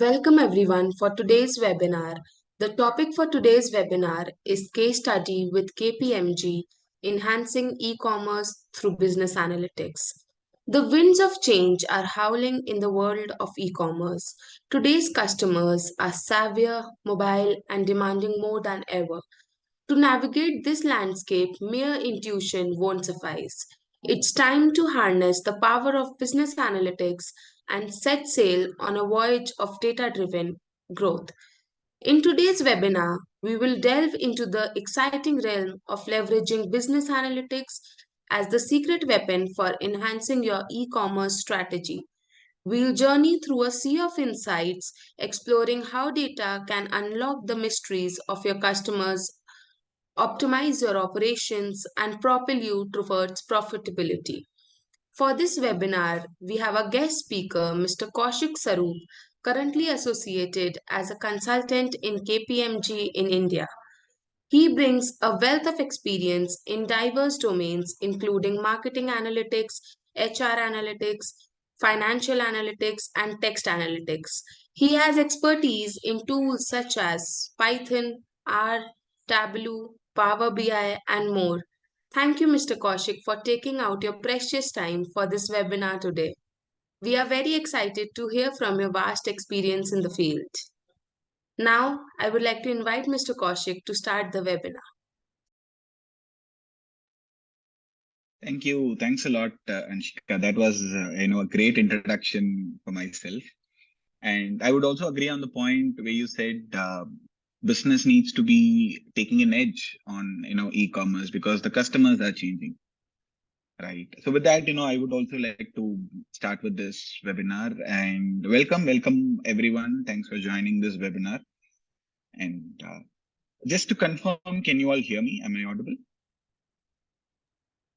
Welcome everyone for today's webinar. The topic for today's webinar is case study with KPMG Enhancing E-Commerce through Business Analytics. The winds of change are howling in the world of e-commerce. Today's customers are savvier, mobile, and demanding more than ever. To navigate this landscape, mere intuition won't suffice. It's time to harness the power of business analytics and set sail on a voyage of data driven growth. In today's webinar, we will delve into the exciting realm of leveraging business analytics as the secret weapon for enhancing your e commerce strategy. We'll journey through a sea of insights, exploring how data can unlock the mysteries of your customers' optimize your operations, and propel you towards profitability. For this webinar, we have a guest speaker, Mr. Kaushik Swaroop, currently associated as a consultant in KPMG in India. He brings a wealth of experience in diverse domains, including marketing analytics, HR analytics, financial analytics, and text analytics. He has expertise in tools such as Python, R, Tableau, Power BI, and more. Thank you, Mr. Kaushik, for taking out your precious time for this webinar today. We are very excited to hear from your vast experience in the field. Now, I would like to invite Mr. Kaushik to start the webinar. Thank you. Thanks a lot, Anshika. That was, a great introduction for myself. And I would also agree on the point where you said business needs to be taking an edge on, e-commerce because the customers are changing, right? So with that, I would also like to start with this webinar and welcome everyone. Thanks for joining this webinar. And just to confirm, can you all hear me? Am I audible?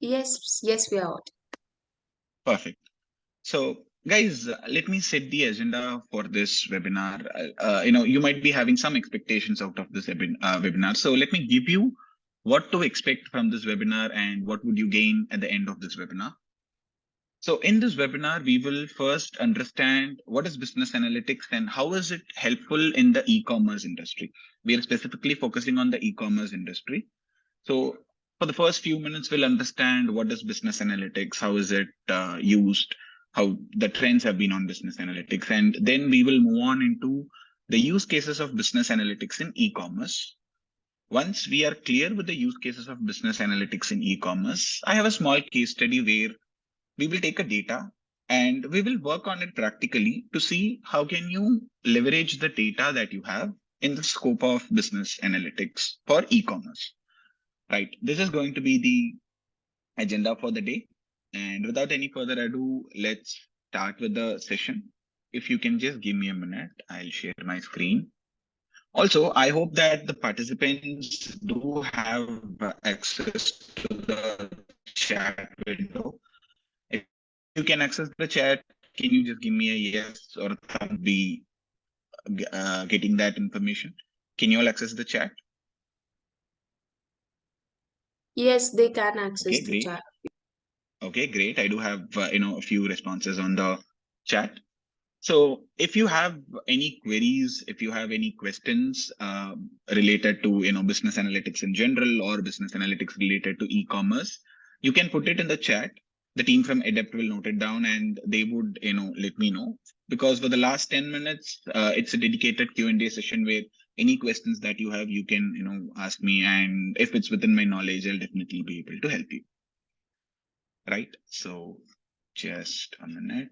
Yes, we are. Perfect. So, guys, let me set the agenda for this webinar. You might be having some expectations out of this webinar. So let me give you what to expect from this webinar and what would you gain at the end of this webinar. So in this webinar, we will first understand what is business analytics and how is it helpful in the e-commerce industry. We are specifically focusing on the e-commerce industry. So for the first few minutes, we'll understand what is business analytics, how is it used, how the trends have been on business analytics. And then we will move on into the use cases of business analytics in e-commerce. Once we are clear with the use cases of business analytics in e-commerce, I have a small case study where we will take a data and we will work on it practically to see how can you leverage the data that you have in the scope of business analytics for e-commerce. Right. This is going to be the agenda for the day. And without any further ado, let's start with the session. If you can just give me a minute, I'll share my screen. Also, I hope that the participants do have access to the chat window. If you can access the chat, can you just give me a yes or a thumb be getting that information? Can you all access the chat? Yes, they can access the great. chat. Okay, great. I do have, a few responses on the chat. So if you have any queries, if you have any questions related to, business analytics in general or business analytics related to e-commerce, you can put it in the chat. The team from Adept will note it down and they would, let me know. Because for the last 10 minutes, it's a dedicated Q&A session where any questions that you have, you can, ask me. And if it's within my knowledge, I'll definitely be able to help you. Right. So just a minute.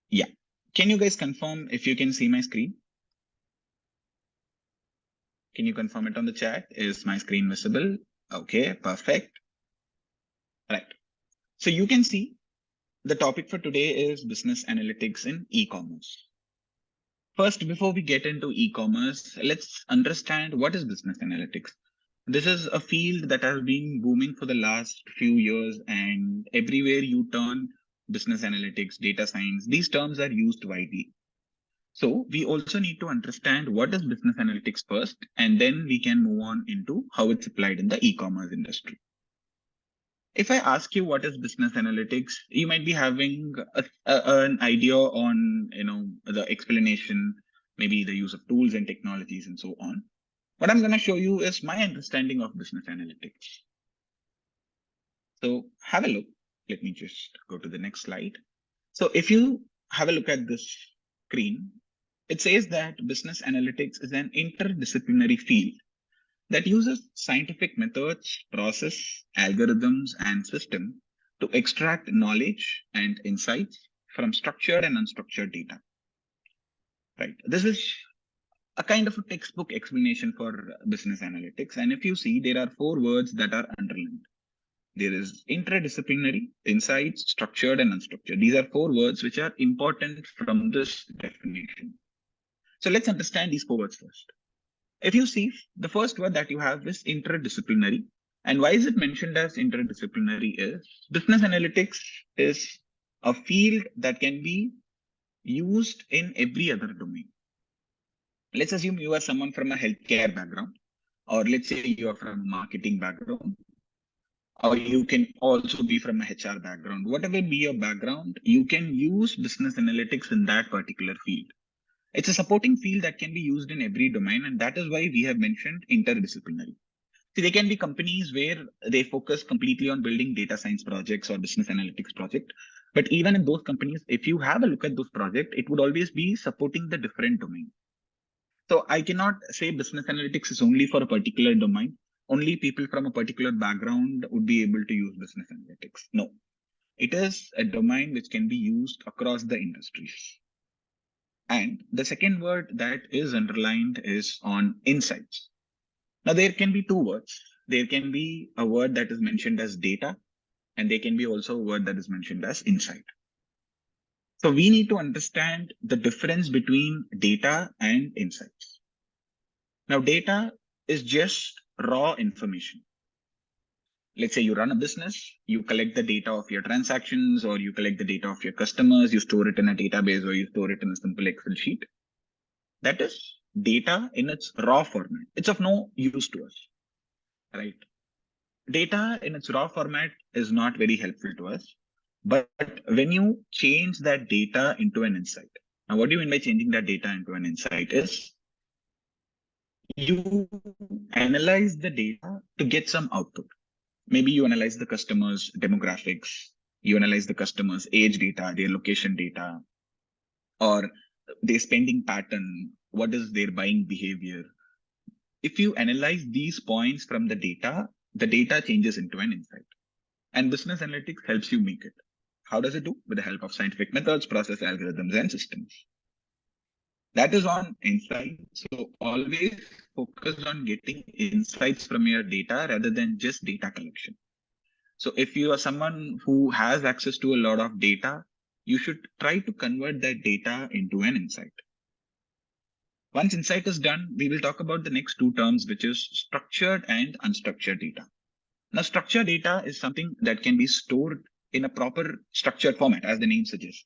Yeah. Can you guys confirm if you can see my screen? Can you confirm it on the chat? Is my screen visible? Okay, perfect. Right. So you can see the topic for today is business analytics in e-commerce. First, before we get into e-commerce, let's understand what is business analytics. This is a field that has been booming for the last few years, and everywhere you turn, business analytics, data science, these terms are used widely. So we also need to understand what is business analytics first, and then we can move on into how it's applied in the e-commerce industry. If I ask you what is business analytics, you might be having an idea on, the explanation, maybe the use of tools and technologies and so on. What I'm going to show you is my understanding of business analytics. So have a look. Let me just go to the next slide. So if you have a look at this screen, it says that business analytics is an interdisciplinary field that uses scientific methods, process, algorithms, and system to extract knowledge and insights from structured and unstructured data. Right. This is a kind of a textbook explanation for business analytics. And if you see, there are 4 words that are underlined. There is interdisciplinary, insights, structured, and unstructured. These are 4 words which are important from this definition. So let's understand these 4 words first. If you see, the first word that you have is interdisciplinary. And why is it mentioned as interdisciplinary is business analytics is a field that can be used in every other domain. Let's assume you are someone from a healthcare background, or let's say you are from a marketing background, or you can also be from a HR background. Whatever be your background, you can use business analytics in that particular field. It's a supporting field that can be used in every domain, and that is why we have mentioned interdisciplinary. See, there can be companies where they focus completely on building data science projects or business analytics project. But even in those companies, if you have a look at those projects, it would always be supporting the different domain. So I cannot say business analytics is only for a particular domain. Only people from a particular background would be able to use business analytics. No, it is a domain which can be used across the industries. And the second word that is underlined is on insights. Now, there can be 2 words. There can be a word that is mentioned as data, and there can be also a word that is mentioned as insight. So we need to understand the difference between data and insights. Now, data is just raw information. Let's say you run a business, you collect the data of your transactions, or you collect the data of your customers, you store it in a database, or you store it in a simple Excel sheet. That is data in its raw format. It's of no use to us, right? Data in its raw format is not very helpful to us. But when you change that data into an insight, now what do you mean by changing that data into an insight is you analyze the data to get some output. Maybe you analyze the customer's demographics, you analyze the customer's age data, their location data, or their spending pattern, what is their buying behavior. If you analyze these points from the data changes into an insight. And business analytics helps you make it. How does it do? With the help of scientific methods, process algorithms, and systems. That is on insight. So always focus on getting insights from your data rather than just data collection. So if you are someone who has access to a lot of data, you should try to convert that data into an insight. Once insight is done, we will talk about the next 2 terms, which is structured and unstructured data. Now, structured data is something that can be stored in a proper structured format, as the name suggests.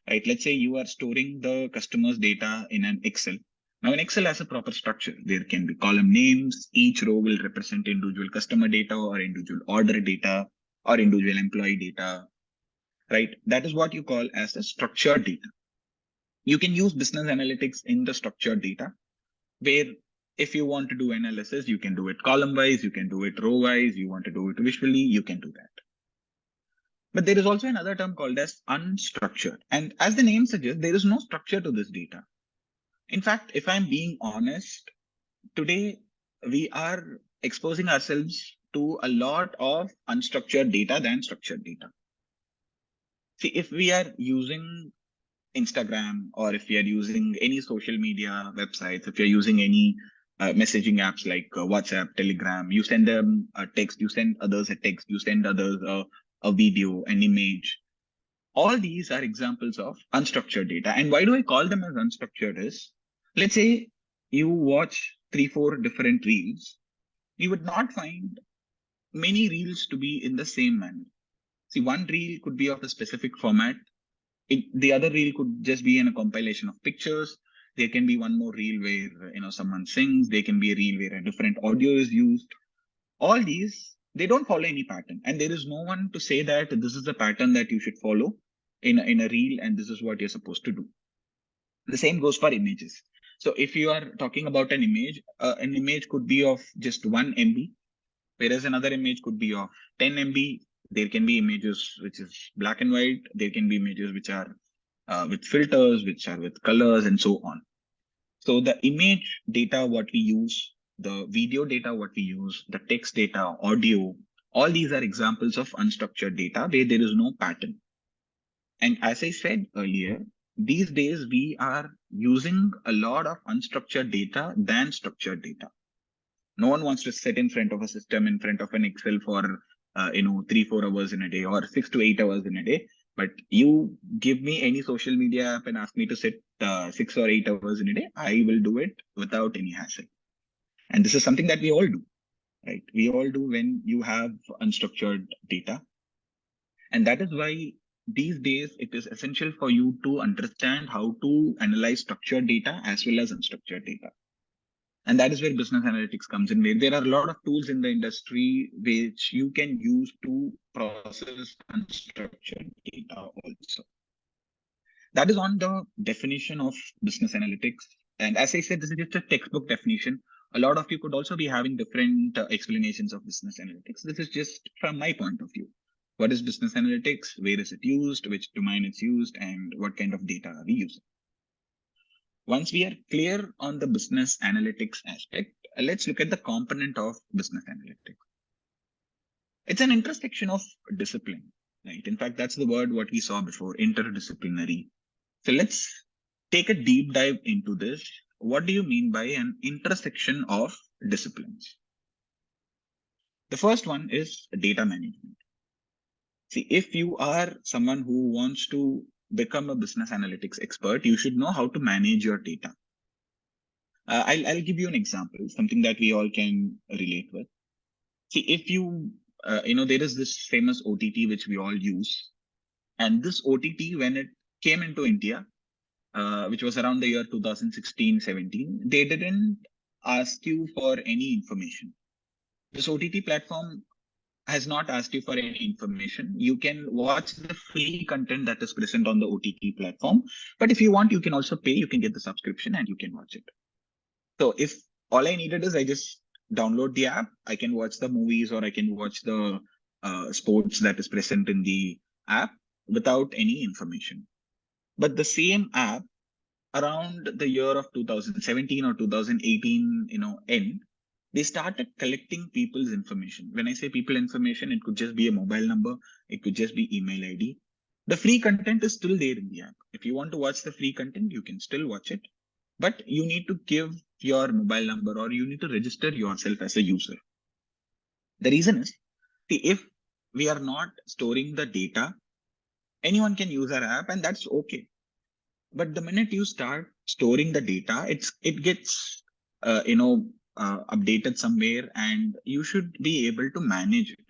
Right? Let's say you are storing the customer's data in an Excel. Now, an Excel has a proper structure. There can be column names. Each row will represent individual customer data or individual order data or individual employee data. Right? That is what you call as a structured data. You can use business analytics in the structured data, where if you want to do analysis, you can do it column wise, you can do it row wise, you want to do it visually, you can do that. But there is also another term called as unstructured. And as the name suggests, there is no structure to this data. In fact, if I'm being honest, today we are exposing ourselves to a lot of unstructured data than structured data. See, if we are using Instagram, or if we are using any social media websites, if you're using any messaging apps like WhatsApp, Telegram, you send them a text, you send others a text, you send others a video, an image. All these are examples of unstructured data. And why do I call them as unstructured is, let's say you watch 3-4 different reels, you would not find many reels to be in the same manner. See, one reel could be of a specific format. The other reel could just be in a compilation of pictures. There can be one more reel where someone sings. There can be a reel where a different audio is used. All these They don't follow any pattern, and there is no one to say that this is the pattern that you should follow in a reel, and this is what you're supposed to do. The same goes for images. So if you are talking about an image could be of just 1 MB, whereas another image could be of 10 MB. There can be images which is black and white. There can be images which are with filters, which are with colors, and so on. So the image data, what we use, the video data, what we use, the text data, audio, all these are examples of unstructured data where there is no pattern. And as I said earlier, these days we are using a lot of unstructured data than structured data. No one wants to sit in front of a system, in front of an Excel for 3-4 hours in a day or 6 to 8 hours in a day. But you give me any social media app and ask me to sit 6 or 8 hours in a day, I will do it without any hassle. And this is something that we all do, right? We all do when you have unstructured data. And that is why these days it is essential for you to understand how to analyze structured data as well as unstructured data. And that is where business analytics comes in. There are a lot of tools in the industry which you can use to process unstructured data also. That is on the definition of business analytics. And as I said, this is just a textbook definition. A lot of you could also be having different explanations of business analytics. This is just from my point of view. What is business analytics? Where is it used? Which domain it's used? And what kind of data are we using? Once we are clear on the business analytics aspect, let's look at the component of business analytics. It's an intersection of discipline, right? In fact, that's the word what we saw before, interdisciplinary. So let's take a deep dive into this. What do you mean by an intersection of disciplines? The first one is data management. See, if you are someone who wants to become a business analytics expert, you should know how to manage your data. I'll give you an example, something that we all can relate with. See, if there is this famous OTT which we all use, and this OTT, when it came into India, which was around the year 2016-17, they didn't ask you for any information. This OTT platform has not asked you for any information. You can watch the free content that is present on the OTT platform. But if you want, you can also pay. You can get the subscription and you can watch it. So if all I needed is I just download the app, I can watch the movies or I can watch the sports that is present in the app without any information. But the same app around the year of 2017 or 2018, end, they started collecting people's information. When I say people information, it could just be a mobile number. It could just be email ID. The free content is still there in the app. If you want to watch the free content, you can still watch it. But you need to give your mobile number or you need to register yourself as a user. The reason is, see, if we are not storing the data, anyone can use our app and that's okay. But the minute you start storing the data, it gets updated somewhere, and you should be able to manage it.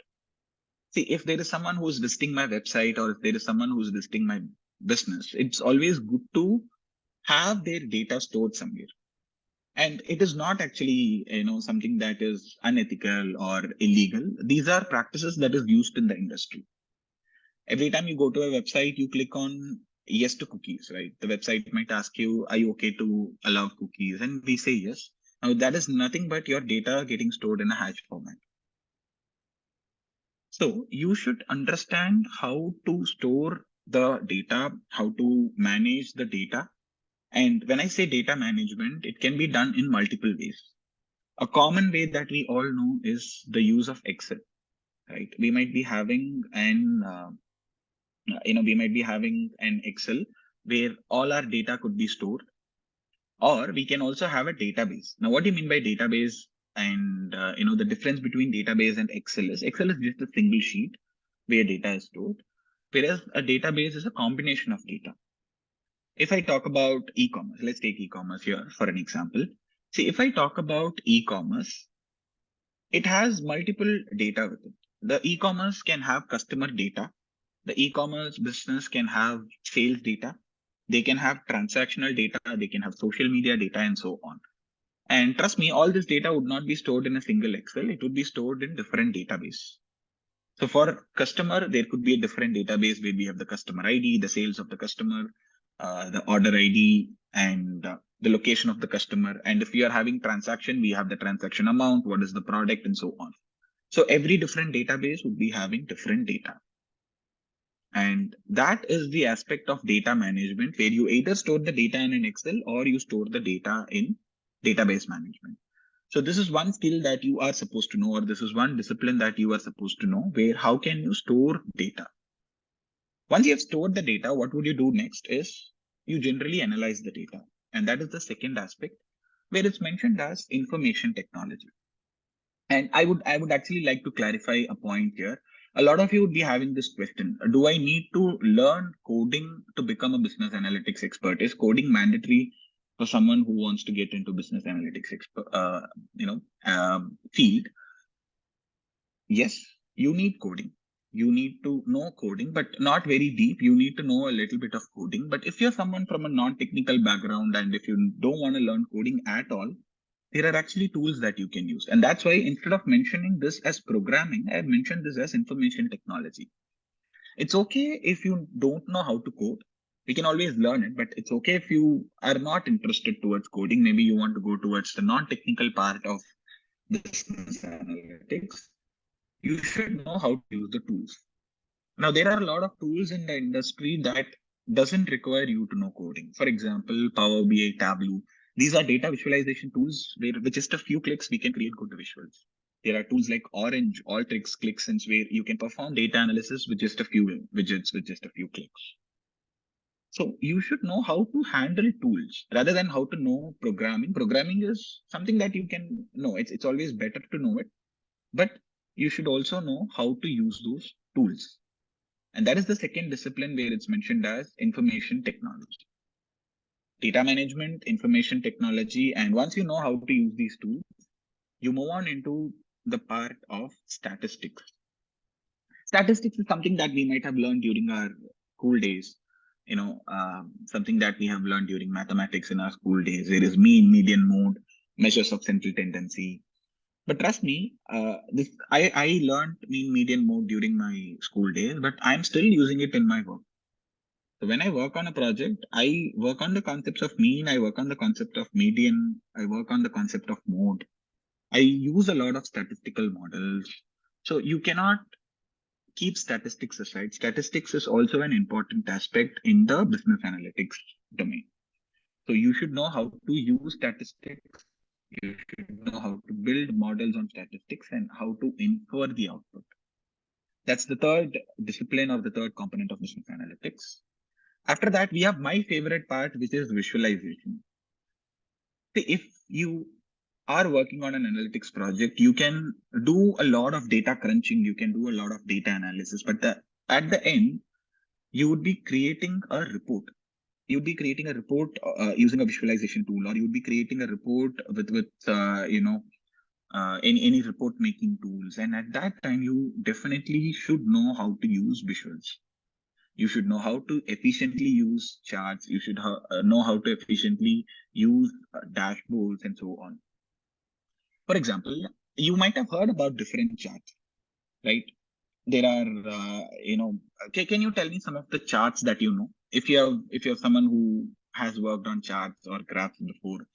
See, if there is someone who's visiting my website or if there is someone who's visiting my business, it's always good to have their data stored somewhere. And it is not actually something that is unethical or illegal. These are practices that is used in the industry. Every time you go to a website, you click on yes to cookies, right? The website might ask you, are you okay to allow cookies? And we say yes. Now that is nothing but your data getting stored in a hash format. So you should understand how to store the data, how to manage the data. And when I say data management, it can be done in multiple ways. A common way that we all know is the use of Excel, right? We might be having an Excel where all our data could be stored, or we can also have a database. Now, what do you mean by database? And the difference between database and Excel is just a single sheet where data is stored, whereas a database is a combination of data. If I talk about e-commerce, let's take e-commerce here for an example. See, if I talk about e-commerce, it has multiple data with it. The e-commerce can have customer data. The e-commerce business can have sales data. They can have transactional data. They can have social media data and so on. And trust me, all this data would not be stored in a single Excel. It would be stored in different database. So for customer, there could be a different database where we have the customer ID, the sales of the customer, the order ID, and the location of the customer. And if we are having transaction, we have the transaction amount, what is the product, and so on. So every different database would be having different data. And that is the aspect of data management where you either store the data in an Excel or you store the data in database management. So this is one skill that you are supposed to know, or this is one discipline that you are supposed to know, where how can you store data? Once you have stored the data, what would you do next is you generally analyze the data. And that is the second aspect where it's mentioned as information technology. And I would actually like to clarify a point here. A lot of you would be having this question: do I need to learn coding to become a business analytics expert? Is coding mandatory for someone who wants to get into business analytics field? Yes, you need coding. You need to know coding, but not very deep. You need to know a little bit of coding. But if you're someone from a non-technical background and if you don't want to learn coding at all, there are actually tools that you can use. And that's why instead of mentioning this as programming, I have mentioned this as information technology. It's okay if you don't know how to code. We can always learn it, but it's okay if you are not interested towards coding. Maybe you want to go towards the non-technical part of business analytics. You should know how to use the tools. Now, there are a lot of tools in the industry that doesn't require you to know coding. For example, Power BI, Tableau. These are data visualization tools where with just a few clicks, we can create good visuals. There are tools like Orange, Alteryx, ClickSense, where you can perform data analysis with just a few widgets, with just a few clicks. So you should know how to handle tools rather than how to know programming. Programming is something that you can know. It's always better to know it, but you should also know how to use those tools. And that is the second discipline where it's mentioned as information technology. Data management, information technology. And once you know how to use these tools, you move on into the part of statistics. Statistics is something that we might have learned during our school days. Something that we have learned during mathematics in our school days. There is mean, median, mode, measures of central tendency. But trust me, I learned mean, median, mode during my school days, but I'm still using it in my work. So when I work on a project, I work on the concepts of mean, I work on the concept of median, I work on the concept of mode. I use a lot of statistical models. So you cannot keep statistics aside. Statistics is also an important aspect in the business analytics domain. So you should know how to use statistics. You should know how to build models on statistics and how to infer the output. That's the third discipline or the third component of business analytics. After that, we have my favorite part, which is visualization. See, if you are working on an analytics project, you can do a lot of data crunching, you can do a lot of data analysis, but at the end, you would be creating a report. You would be creating a report using a visualization tool, or you would be creating a report with any report making tools. And at that time, you definitely should know how to use visuals. You should know how to efficiently use charts. You should know how to efficiently use dashboards and so on. For example, you might have heard about different charts, right? There are, can you tell me some of the charts that you know? If you're someone who has worked on charts or graphs before,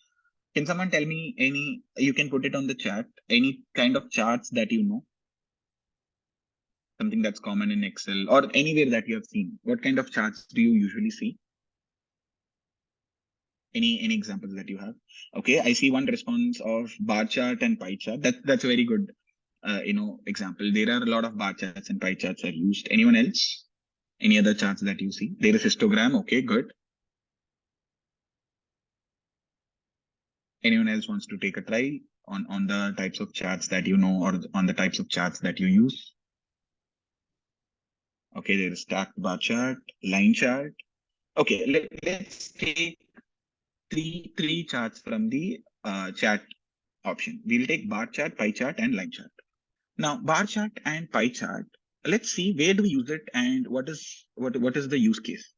can someone tell me any? You can put it on the chat. Any kind of charts that you know, something that's common in Excel or anywhere that you have seen. What kind of charts do you usually see? Any examples that you have? Okay, I see one response of bar chart and pie chart. That's a very good example. There are a lot of bar charts and pie charts are used. Anyone else? Any other charts that you see? There is histogram. Okay, good. Anyone else wants to take a try on the types of charts that you know or on the types of charts that you use? Okay, there is stacked bar chart, line chart. Okay, let's take three charts from the chat option. We'll take bar chart, pie chart, and line chart. Now, bar chart and pie chart, let's see where do we use it and what is the use case.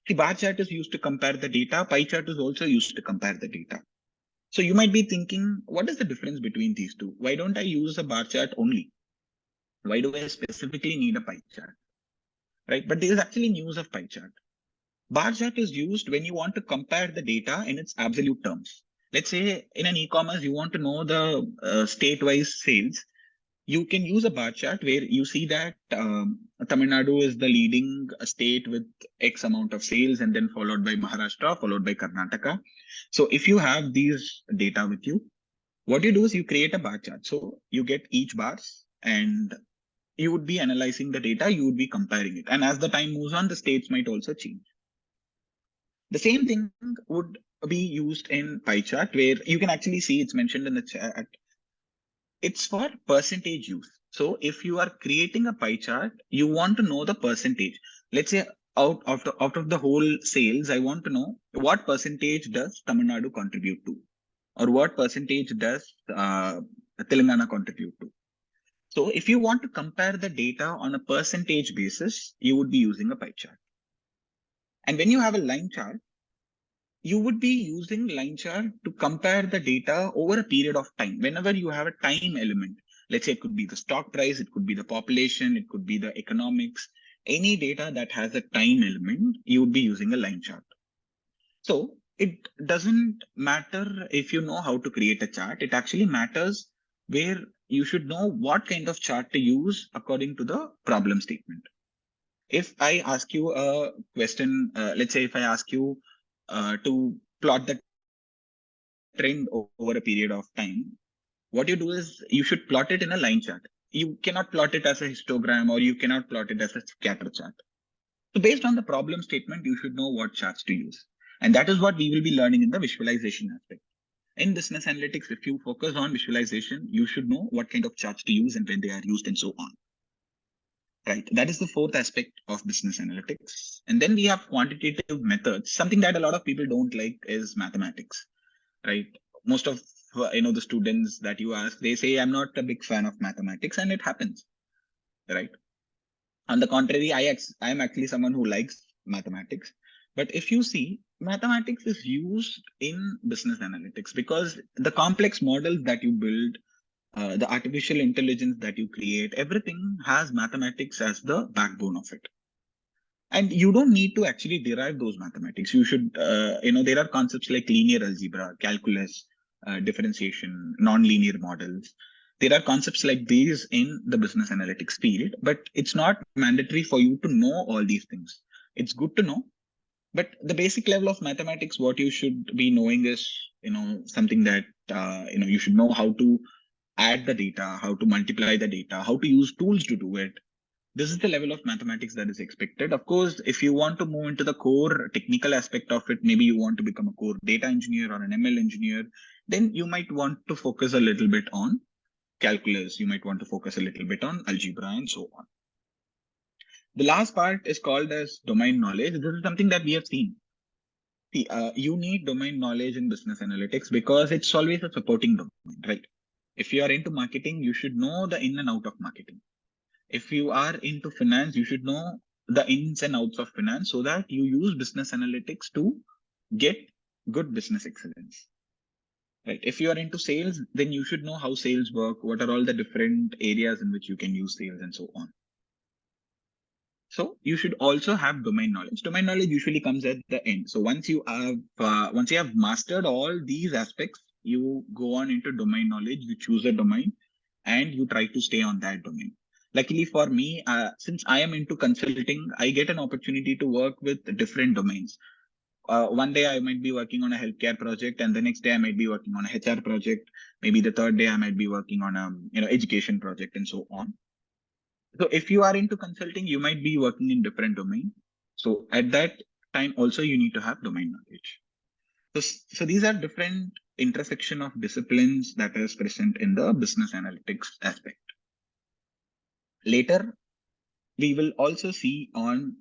The bar chart is used to compare the data. Pie chart is also used to compare the data. So you might be thinking, what is the difference between these two? Why don't I use a bar chart only? Why do I specifically need a pie chart? Right? But there is actually news of pie chart. Bar chart is used when you want to compare the data in its absolute terms. Let's say in an e-commerce, you want to know the state-wise sales. You can use a bar chart where you see that Tamil Nadu is the leading state with X amount of sales, and then followed by Maharashtra, followed by Karnataka. So if you have these data with you, what you do is you create a bar chart. So you get each bars and you would be analyzing the data, you would be comparing it. And as the time moves on, the states might also change. The same thing would be used in pie chart, where you can actually see it's mentioned in the chat. It's for percentage use. So if you are creating a pie chart, you want to know the percentage. Let's say out of the whole sales, I want to know what percentage does Tamil Nadu contribute to, or what percentage does Telangana contribute to. So if you want to compare the data on a percentage basis, you would be using a pie chart. And when you have a line chart, you would be using line chart to compare the data over a period of time. Whenever you have a time element, let's say it could be the stock price, it could be the population, it could be the economics, any data that has a time element, you would be using a line chart. So it doesn't matter if you know how to create a chart. It actually matters where you should know what kind of chart to use according to the problem statement. If I ask you a question, let's say if I ask you to plot the trend over a period of time, what you do is you should plot it in a line chart. You cannot plot it as a histogram, or you cannot plot it as a scatter chart. So based on the problem statement, you should know what charts to use. And that is what we will be learning in the visualization aspect. In business analytics, if you focus on visualization, you should know what kind of charts to use and when they are used and so on. Right. That is the fourth aspect of business analytics. And then we have quantitative methods. Something that a lot of people don't like is mathematics. Right. Most of the students that you ask, they say, I'm not a big fan of mathematics, and it happens. Right. On the contrary, I am actually someone who likes mathematics. But if you see, mathematics is used in business analytics because the complex models that you build, the artificial intelligence that you create, everything has mathematics as the backbone of it. And you don't need to actually derive those mathematics. You should, there are concepts like linear algebra, calculus, differentiation, non-linear models. There are concepts like these in the business analytics field, but it's not mandatory for you to know all these things. It's good to know, but the basic level of mathematics, what you should be knowing is, something that, you should know how to add the data, how to multiply the data, how to use tools to do it. This is the level of mathematics that is expected. Of course, if you want to move into the core technical aspect of it, maybe you want to become a core data engineer or an ML engineer, then you might want to focus a little bit on calculus. You might want to focus a little bit on algebra and so on. The last part is called as domain knowledge. This is something that we have seen. See, you need domain knowledge in business analytics because it's always a supporting domain, right? If you are into marketing, you should know the in and out of marketing. If you are into finance, you should know the ins and outs of finance so that you use business analytics to get good business excellence. Right. If you are into sales, then you should know how sales work, what are all the different areas in which you can use sales and so on. So you should also have domain knowledge. Domain knowledge usually comes at the end. So once you have mastered all these aspects, you go on into domain knowledge, you choose a domain and you try to stay on that domain. Luckily for me, since I am into consulting, I get an opportunity to work with different domains. One day I might be working on a healthcare project, and the next day I might be working on a HR project. Maybe the third day I might be working on a education project and so on. So if you are into consulting, you might be working in different domain. So at that time also you need to have domain knowledge. So these are different intersection of disciplines that is present in the business analytics aspect. Later, we will also see on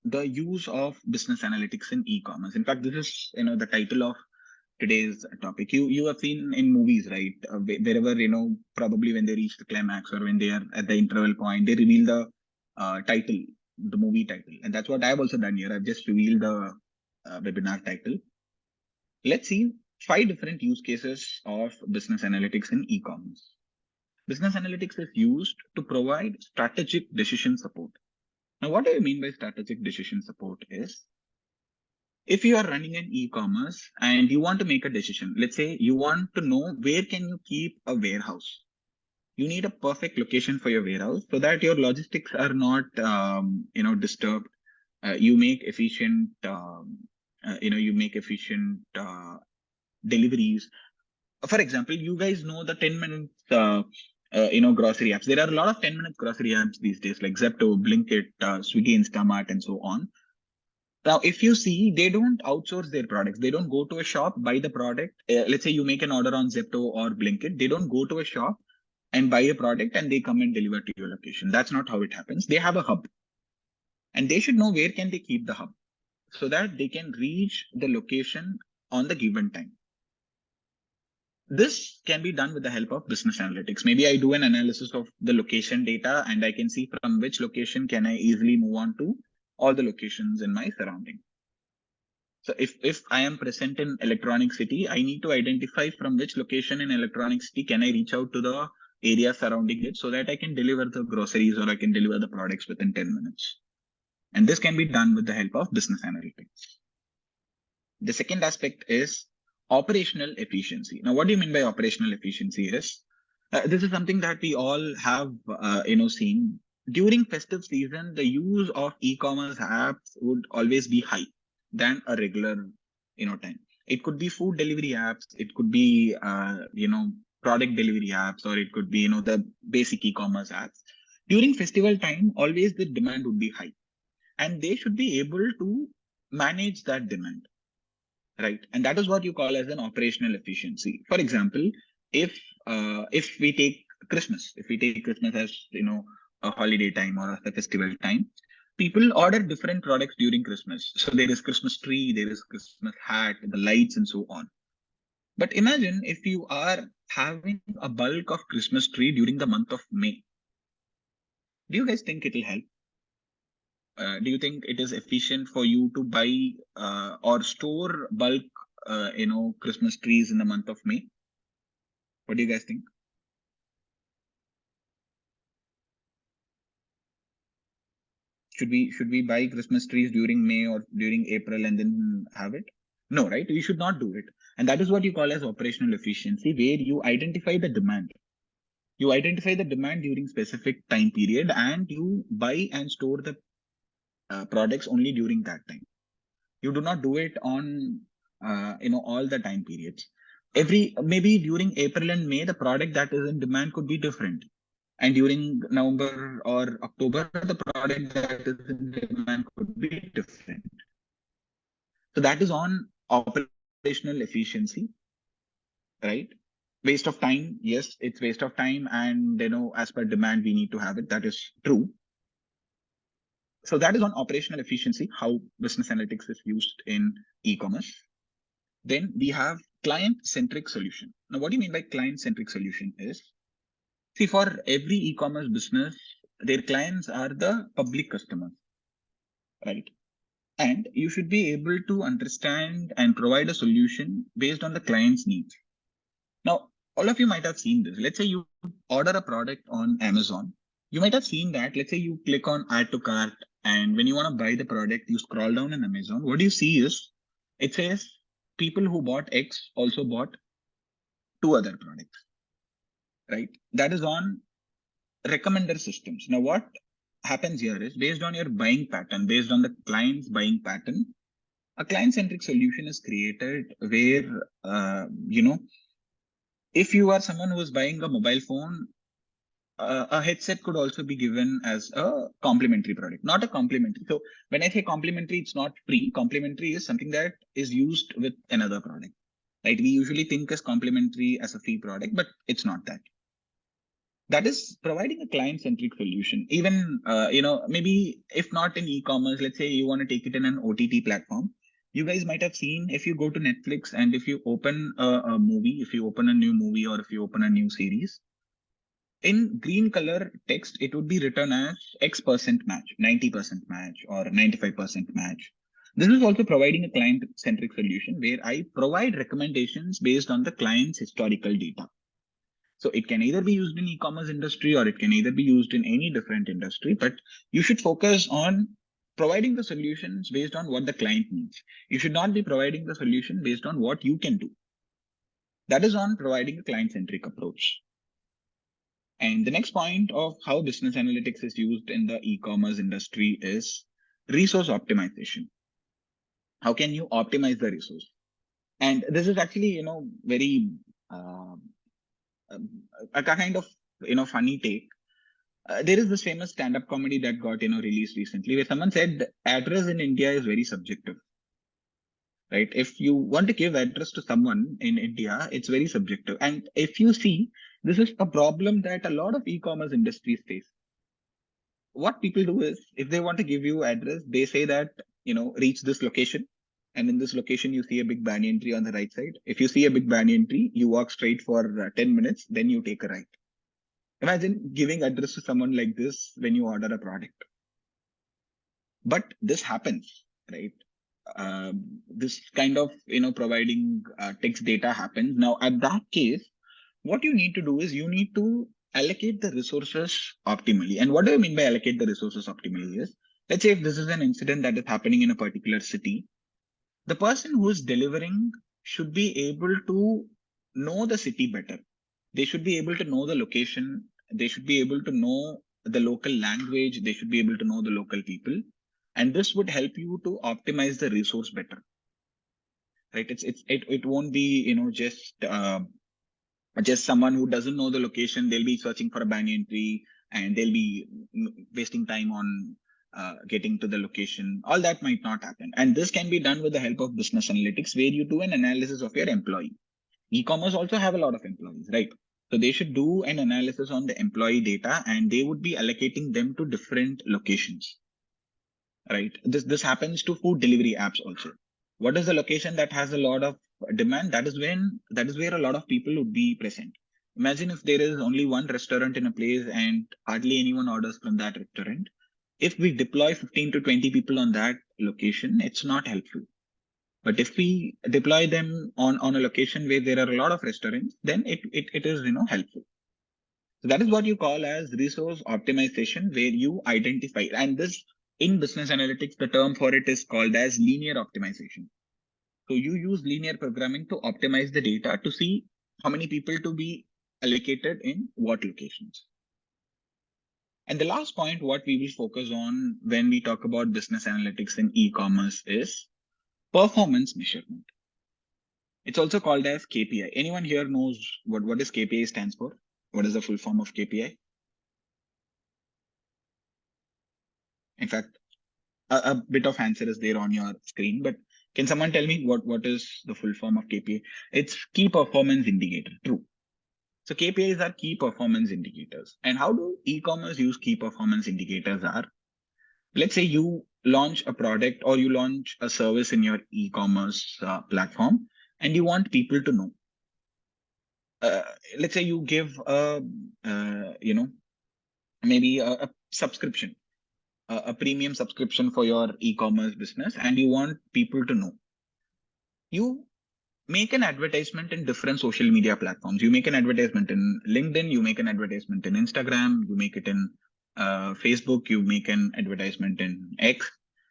the use of business analytics in e-commerce. In fact, this is the title of today's topic. You have seen in movies, right? Wherever probably when they reach the climax or when they are at the interval point, they reveal the title, the movie title, and that's what I've also done here. I've just revealed the webinar title. Let's see 5 different use cases of business analytics in e-commerce. Business analytics is used to provide strategic decision support. Now, what do you mean by strategic decision support is, if you are running an e-commerce and you want to make a decision, let's say you want to know where can you keep a warehouse. You need a perfect location for your warehouse so that your logistics are not, disturbed. You make efficient, you make efficient deliveries. For example, you guys know the 10 minutes, grocery apps. There are a lot of 10-minute grocery apps these days, like Zepto, Blinkit, Swiggy, Instamart, and so on. Now, if you see, they don't outsource their products. They don't go to a shop, buy the product. Let's say you make an order on Zepto or Blinkit. They don't go to a shop and buy a product and they come and deliver to your location. That's not how it happens. They have a hub, and they should know where can they keep the hub so that they can reach the location on the given time. This can be done with the help of business analytics. Maybe I do an analysis of the location data and I can see from which location can I easily move on to all the locations in my surrounding. So if I am present in Electronic City, I need to identify from which location in Electronic City can I reach out to the area surrounding it so that I can deliver the groceries or I can deliver the products within 10 minutes. And this can be done with the help of business analytics. The second aspect is operational efficiency. Now, what do you mean by operational efficiency is, this is something that we all have, seen. During festive season, the use of e-commerce apps would always be high than a regular, time. It could be food delivery apps. It could be, product delivery apps, or it could be, the basic e-commerce apps. During festival time, always the demand would be high, and they should be able to manage that demand. Right, and that is what you call as an operational efficiency. For example, if we take Christmas, as a holiday time or a festival time, people order different products during Christmas. So there is Christmas tree, there is Christmas hat, the lights, and so on. But imagine if you are having a bulk of Christmas tree during the month of May. Do you guys think it will help? Do you think it is efficient for you to buy or store bulk, Christmas trees in the month of May? What do you guys think? Should we buy Christmas trees during May or during April and then have it? No, right? You should not do it. And that is what you call as operational efficiency, where you identify the demand. You identify the demand during specific time period and you buy and store the products only during that time. You do not do it on all the time periods. Maybe during April and May, the product that is in demand could be different, and during November or October, the product that is in demand could be different. So that is on operational efficiency, right? Waste of time, yes, it's waste of time, and as per demand we need to have it. That is true. So that is on operational efficiency, how business analytics is used in e-commerce. Then we have client-centric solution. Now, what do you mean by client-centric solution is, see, for every e-commerce business, their clients are the public customers, right? And you should be able to understand and provide a solution based on the client's needs. Now, all of you might have seen this. Let's say you order a product on Amazon. You might have seen that. Let's say you click on add to cart, and when you want to buy the product, you scroll down in Amazon. What you see is, it says people who bought X also bought 2 other products, right? That is on recommender systems. Now, what happens here is, based on your buying pattern, based on the client's buying pattern, a client-centric solution is created where, if you are someone who is buying a mobile phone, a headset could also be given as a complimentary product, not a complimentary. So when I say complimentary, it's not free. Complimentary is something that is used with another product, right? We usually think as complimentary as a free product, but it's not that. That is providing a client-centric solution. Even, maybe if not in e-commerce, let's say you want to take it in an OTT platform. You guys might have seen, if you go to Netflix and if you open a movie, if you open a new movie or if you open a new series, in green color text, it would be written as X% match, 90% match, or 95% match. This is also providing a client-centric solution where I provide recommendations based on the client's historical data. So it can either be used in e-commerce industry or it can either be used in any different industry, but you should focus on providing the solutions based on what the client needs. You should not be providing the solution based on what you can do. That is on providing a client-centric approach. And the next point of how business analytics is used in the e-commerce industry is resource optimization. How can you optimize the resource? And this is actually, very uh, a kind of, funny take. There is this famous stand-up comedy that got, released recently where someone said address in India is very subjective, right? If you want to give address to someone in India, it's very subjective. And if you see, this is a problem that a lot of e-commerce industries face. What people do is if they want to give you address, they say that, reach this location. And in this location, you see a big banyan tree on the right side. If you see a big banyan tree, you walk straight for 10 minutes, then you take a right. Imagine giving address to someone like this when you order a product. But this happens, right? This kind of, providing text data happens. Now, at that case, what you need to do is you need to allocate the resources optimally. And what do I mean by allocate the resources optimally is, let's say if this is an incident that is happening in a particular city, the person who is delivering should be able to know the city better. They should be able to know the location. They should be able to know the local language. They should be able to know the local people. And this would help you to optimize the resource better, right? It won't be, just someone who doesn't know the location. They'll be searching for a banyan tree and they'll be wasting time on getting to the location. All that might not happen. And this can be done with the help of business analytics, where you do an analysis of your employee. E-commerce also have a lot of employees, right? So they should do an analysis on the employee data and they would be allocating them to different locations, right? This happens to food delivery apps also. What is the location that has a lot of demand? That is where a lot of people would be present. Imagine if there is only one restaurant in a place and hardly anyone orders from that restaurant. If we deploy 15 to 20 people on that location, it's not helpful. But if we deploy them on a location where there are a lot of restaurants, then it is, helpful. So that is what you call as resource optimization, where you identify, and this in business analytics, the term for it is called as linear optimization. So you use linear programming to optimize the data to see how many people to be allocated in what locations. And the last point, what we will focus on when we talk about business analytics in e-commerce is performance measurement. It's also called as KPI. Anyone here knows what is KPI stands for? What is the full form of KPI? In fact, a bit of answer is there on your screen, but can someone tell me what is the full form of KPI? It's key performance indicator. True. So KPIs are key performance indicators. And how do e-commerce use key performance indicators are? Let's say you launch a product or you launch a service in your e-commerce platform and you want people to know. Let's say you give maybe a subscription, a premium subscription for your e-commerce business, and you want people to know. You make an advertisement in different social media platforms. You make an advertisement in LinkedIn, you make an advertisement in Instagram, you make it in Facebook, you make an advertisement in X.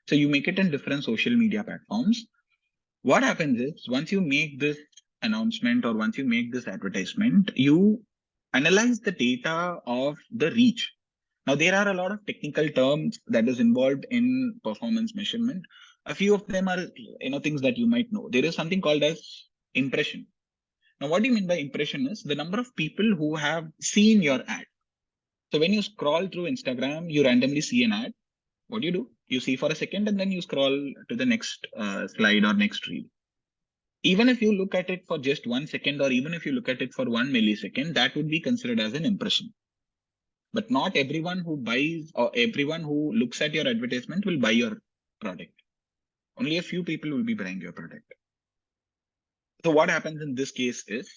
So you make it in different social media platforms. What happens is once you make this announcement or once you make this advertisement, you analyze the data of the reach. Now, there are a lot of technical terms that is involved in performance measurement. A few of them are, things that you might know. There is something called as impression. Now, what do you mean by impression is the number of people who have seen your ad. So when you scroll through Instagram, you randomly see an ad. What do? You see for a second and then you scroll to the next slide or next reel. Even if you look at it for just 1 second, or even if you look at it for 1 millisecond, that would be considered as an impression. But not everyone who buys or everyone who looks at your advertisement will buy your product. Only a few people will be buying your product. So what happens in this case is,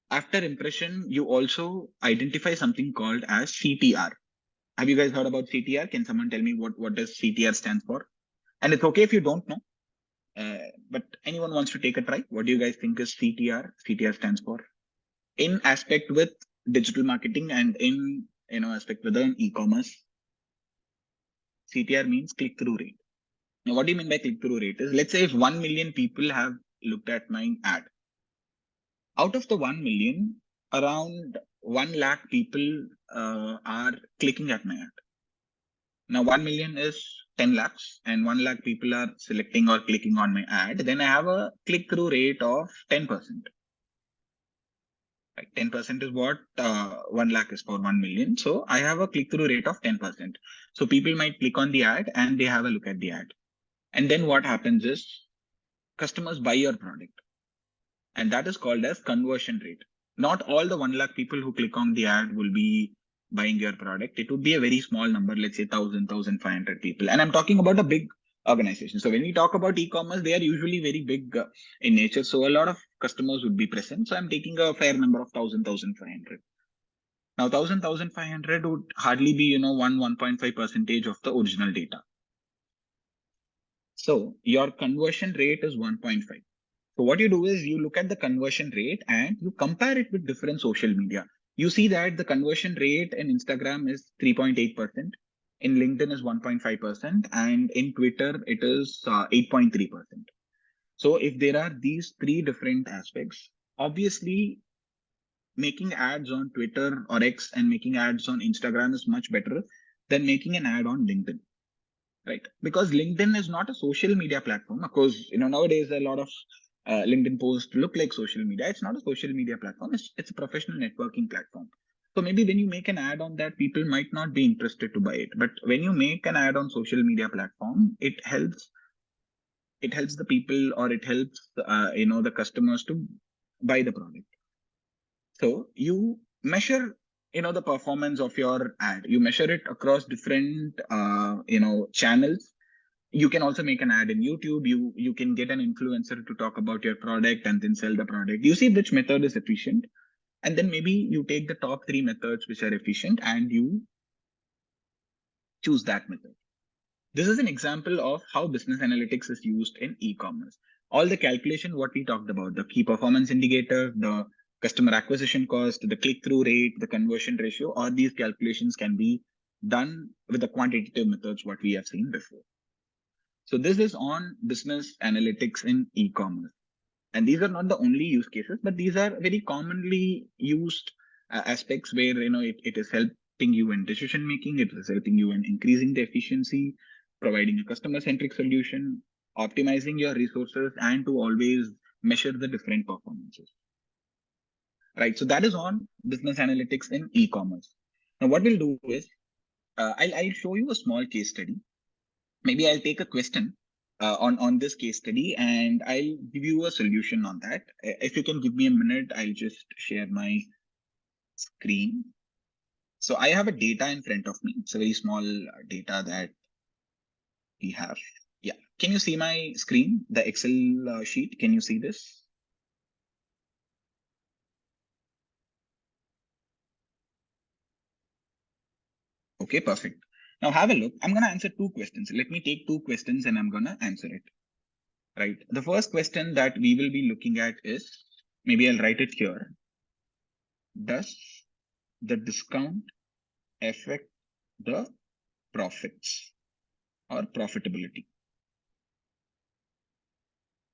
after impression, you also identify something called as CTR. Have you guys heard about CTR? Can someone tell me what does CTR stand for? And it's okay if you don't know, but anyone wants to take a try. What do you guys think is CTR? CTR stands for in aspect with digital marketing and in aspect with an e-commerce. CTR means click-through rate. Now, what do you mean by click-through rate? Is let's say if 1 million people have looked at my ad, out of the 1 million, around 1 lakh people are clicking at my ad. Now 1 million is 10 lakhs and 1 lakh people are selecting or clicking on my ad. Then I have a click-through rate of 10%. Right? 10% is what 1 lakh is for 1 million. So I have a click-through rate of 10%. So people might click on the ad and they have a look at the ad. And then what happens is customers buy your product. And that is called as conversion rate. Not all the 1 lakh people who click on the ad will be buying your product. It would be a very small number, let's say 1,500 people. And I'm talking about a big organization. So when we talk about e-commerce, they are usually very big in nature. So a lot of customers would be present. So I'm taking a fair number of 1,500. Now 1,500 would hardly be, 1.5% of the original data. So your conversion rate is 1.5. So what you do is you look at the conversion rate and you compare it with different social media. You see that the conversion rate in Instagram is 3.8%, in LinkedIn is 1.5%, and in Twitter it is 8.3%. So if there are these three different aspects, obviously making ads on Twitter or X and making ads on Instagram is much better than making an ad on LinkedIn. Right? Because LinkedIn is not a social media platform. Of course, nowadays a lot of LinkedIn posts look like social media. It's not a social media platform. It's a professional networking platform. So maybe when you make an ad on that, people might not be interested to buy it. But when you make an ad on social media platform, it helps the people or it helps the customers to buy the product. So you measure the performance of your ad. You measure it across different channels. You can also make an ad in YouTube. You can get an influencer to talk about your product and then sell the product. You see which method is efficient, and then maybe you take the top 3 methods which are efficient and you choose that method. This is an example of how business analytics is used in e-commerce. All the calculation what we talked about, the key performance indicator, the customer acquisition cost, the click-through rate, the conversion ratio, all these calculations can be done with the quantitative methods what we have seen before. So this is on business analytics in e-commerce. And these are not the only use cases, but these are very commonly used aspects where, it is helping you in decision making. It is helping you in increasing the efficiency, providing a customer centric solution, optimizing your resources, and to always measure the different performances. Right. So that is on business analytics in e-commerce. Now, what we'll do is I'll show you a small case study. Maybe I'll take a question on this case study and I'll give you a solution on that. If you can give me a minute, I'll just share my screen. So I have a data in front of me. It's a very small data that we have. Yeah. Can you see my screen, the Excel sheet? Can you see this? Okay, perfect. Now have a look. I'm going to answer 2 questions. Let me take 2 questions and I'm going to answer it. Right. The first question that we will be looking at is, maybe I'll write it here. Does the discount affect the profits or profitability?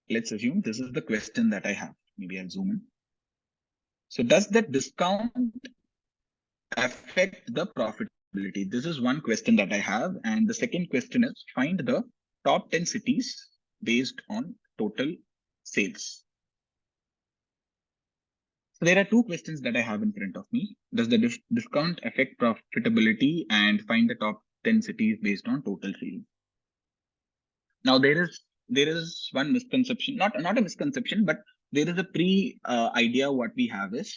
Let's assume this is the question that I have. Maybe I'll zoom in. So does that discount affect the profitability? This is one question that I have. And the second question is, find the top 10 cities based on total sales. So there are 2 questions that I have in front of me. Does the discount affect profitability, and find the top 10 cities based on total sales? Now there is one misconception, not a misconception, but there is a idea what we have is,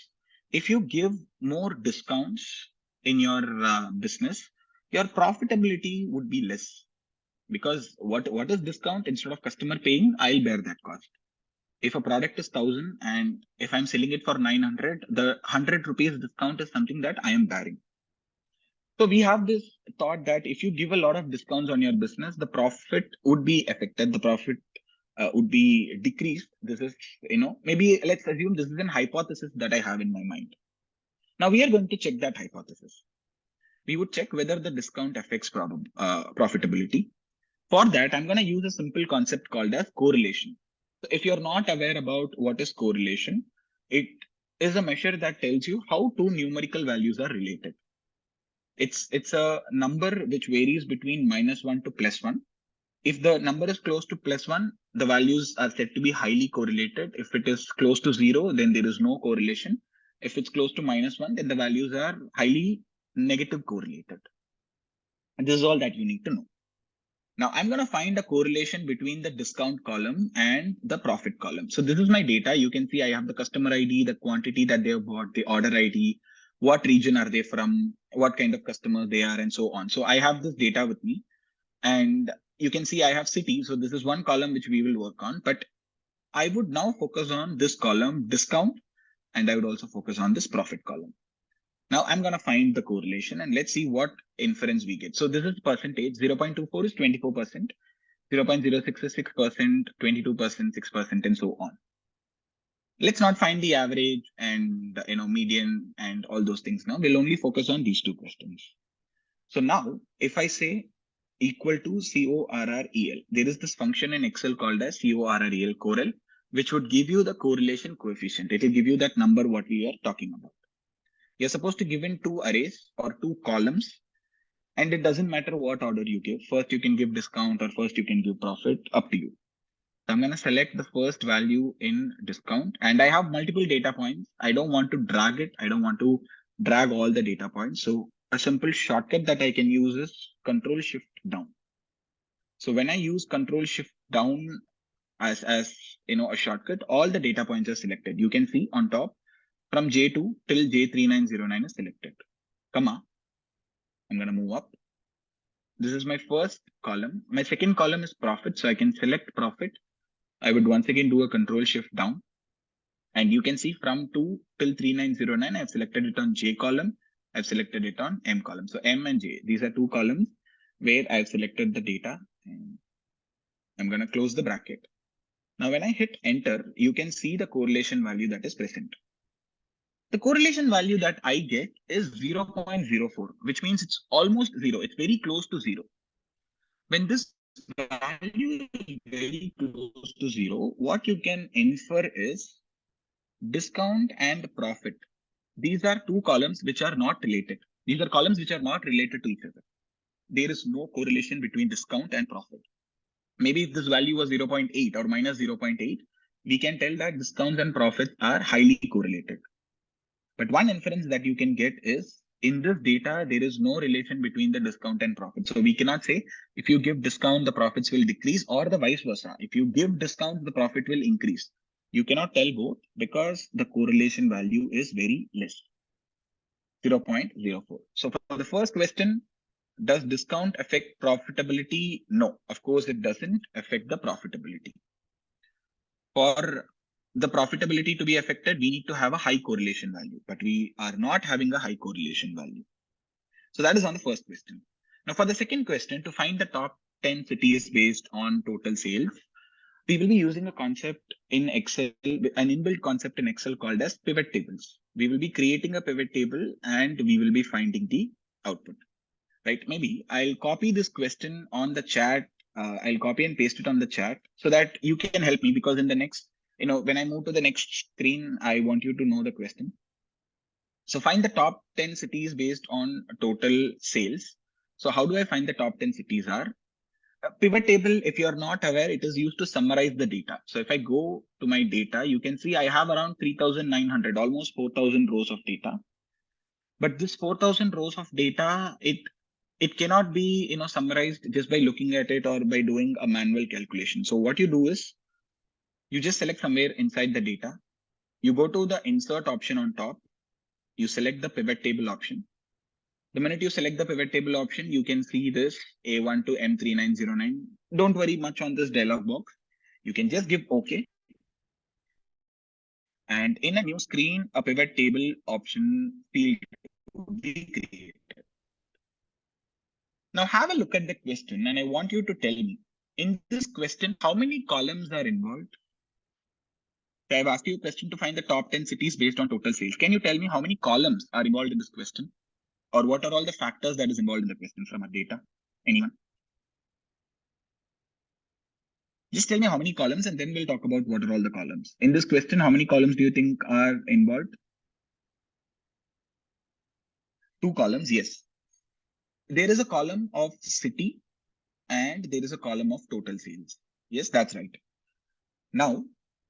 if you give more discounts in your business, your profitability would be less, because what is discount? Instead of customer paying, I'll bear that cost. If a product is 1,000 and if I'm selling it for 900, the 100 rupees discount is something that I am bearing. So we have this thought that if you give a lot of discounts on your business, the profit would be affected. The profit would be decreased. This is, maybe let's assume this is an hypothesis that I have in my mind. Now we are going to check that hypothesis. We would check whether the discount affects profitability. For that, I'm going to use a simple concept called as correlation. So if you're not aware about what is correlation, it is a measure that tells you how two numerical values are related. It's a number which varies between -1 to +1. If the number is close to +1, the values are said to be highly correlated. If it is close to 0, then there is no correlation. If it's close to -1, then the values are highly negative correlated. And this is all that you need to know. Now I'm going to find a correlation between the discount column and the profit column. So this is my data. You can see I have the customer ID, the quantity that they have bought, the order ID, what region are they from, what kind of customers they are, and so on. So I have this data with me, and you can see I have city. So this is one column which we will work on, but I would now focus on this column discount, and I would also focus on this profit column. Now I'm going to find the correlation, and let's see what inference we get. So this is percentage. 0.24 is 24%, 0.06 is 6%, 22%, 6%, and so on. Let's not find the average and median and all those things now. We'll only focus on these two questions. So now if I say equal to CORREL, there is this function in Excel called as CORREL, correl, which would give you the correlation coefficient. It will give you that number what we are talking about. You're supposed to give in two arrays or two columns, and it doesn't matter what order you give. First, you can give discount, or first you can give profit, up to you. So I'm going to select the first value in discount, and I have multiple data points. I don't want to drag it. I don't want to drag all the data points. So a simple shortcut that I can use is Control Shift down. So when I use Control Shift down as a shortcut, all the data points are selected. You can see on top, from J2 till J3909 is selected. Comma. I'm going to move up. This is my first column. My second column is profit. So I can select profit. I would once again do a Control Shift down. And you can see from 2 till 3909, I've selected it on J column. I've selected it on M column. So M and J, these are two columns where I've selected the data. And I'm going to close the bracket. Now, when I hit enter, you can see the correlation value that is present. The correlation value that I get is 0.04, which means it's almost zero. It's very close to zero. When this value is very close to zero, what you can infer is discount and profit. These are two columns which are not related. These are columns which are not related to each other. There is no correlation between discount and profit. Maybe if this value was 0.8 or minus 0.8, we can tell that discounts and profits are highly correlated. But one inference that you can get is, in this data, there is no relation between the discount and profit. So we cannot say if you give discount, the profits will decrease, or the vice versa. If you give discount, the profit will increase. You cannot tell both because the correlation value is very less, 0.04. So for the first question, does discount affect profitability? No, of course, it doesn't affect the profitability. For the profitability to be affected, we need to have a high correlation value, but we are not having a high correlation value. So that is on the first question. Now for the second question, to find the top 10 cities based on total sales, we will be using a concept in Excel, an inbuilt concept in Excel called as pivot tables. We will be creating a pivot table and we will be finding the output, right? Maybe I'll copy this question on the chat. I'll copy and paste it on the chat so that you can help me, because in the next, when I move to the next screen, I want you to know the question. So find the top 10 cities based on total sales. So how do I find the top 10 cities are? A pivot table, if you're not aware, it is used to summarize the data. So if I go to my data, you can see I have around 3,900, almost 4,000 rows of data. But this 4,000 rows of data, it cannot be summarized just by looking at it or by doing a manual calculation. So what you do is you just select somewhere inside the data. You go to the insert option on top. You select the pivot table option. The minute you select the pivot table option, you can see this A1 to M3909. Don't worry much on this dialog box. You can just give OK. And in a new screen, a pivot table option field will be created. Now have a look at the question, and I want you to tell me, in this question, how many columns are involved? So I've asked you a question to find the top 10 cities based on total sales. Can you tell me how many columns are involved in this question? Or what are all the factors that is involved in the question from our data? Anyone? Just tell me how many columns, and then we'll talk about what are all the columns. In this question, how many columns do you think are involved? 2 columns, yes. There is a column of city and there is a column of total sales. Yes, that's right. Now,